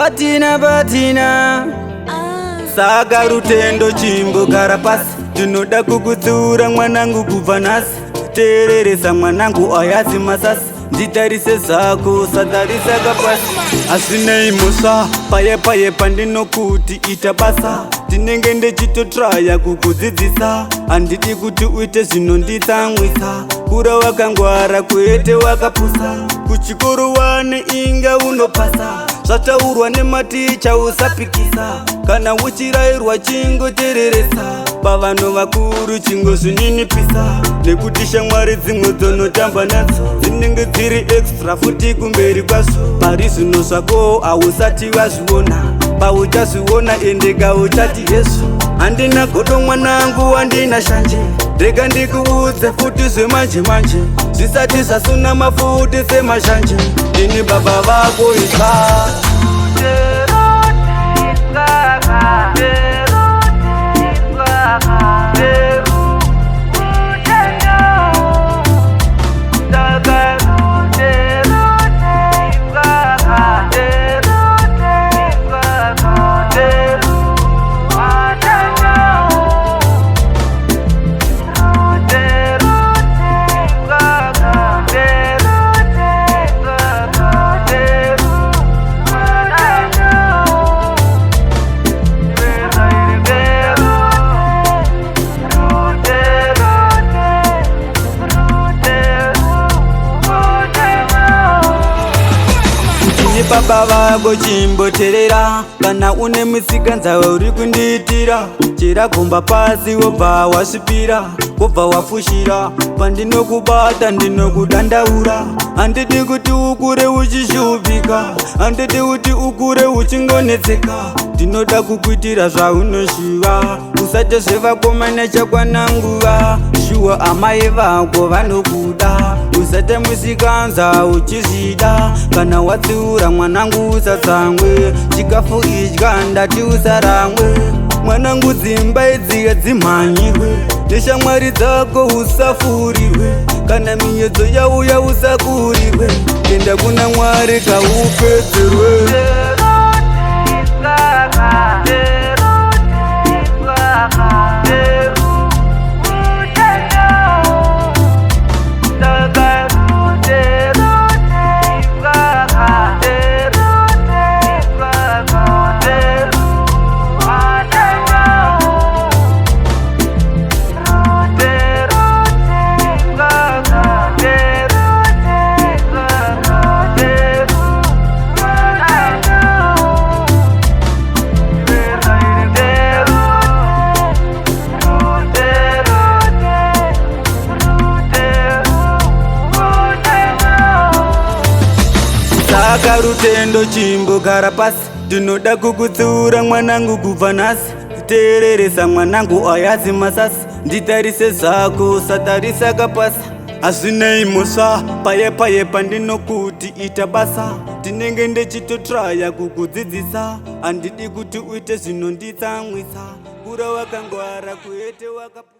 patina saka rutendo chimbogara pasi. Ndinoda kukutsiura mwanangu kubva nhasi, teereresa mwanangu ayazi masasi. Nditarise zako satarisa kapasi. Asinei musa paye pandinokuti ita basa. Tinenge ndechitotraya kukudzidzisa, handidi kuti uite zvinonditsamwisa. Kura wakangwara kwete wakapusa, kuchikoro wane inga unopasa. Zvataurwa nematicha usapikisa, kana uchirayirwa chingotereresa. Pavanhu vakuru chingozvininipisa, nekuti shamwari dzimwe dzonotamba nadzo dzinenge dziri extra futi kumberi kwazo. Pari zvino zvako hausati wazviona, pauchazviona endeka uchati yesu. Handina godo mwanangu, handina shanje, rega ndikuudze futi zvemanje manje. Zvisati zvasuna mafuti semashanje, ini baba vako isa. Baba vako chimboteerera, kana une misikanza uri kundiitira. Chera gomba pasi wobva wasvipira, wobva wafushira. Pandinokubata ndinokudandaura, handidi kuti ukure uchishupika, handidi kuti ukure uchingonetseka. Ndinoda kukuitira zvaunoshiva, usate zvevakomana chakwana nguva. Shuwa amai vako vanokuda, usate musikanza uchizvida. Kana watsiura mwanangu usatsamwe, chikafu idya ndati usaramwe. Mwanangu dzimba idziya dzimhanyirwe, neshamwari dzako usafurirwe. Kana minyedzo yauya usakurirwe, enda kuna Mwari kaupedzerwe. Saka rutendo chimbogara pasi. Ndinoda kukutsiura mwanangu kubva nhasi, teereresa mwanangu ayazi masasi. Nditarise zako satarisa kapasi. Asinei musa paye pandinokuti ita basa. Tinenge ndechitotraya kukudzidzisa, handidi kuti uite zvinonditsamwisa. Kura wakangwara kwete wakapusa.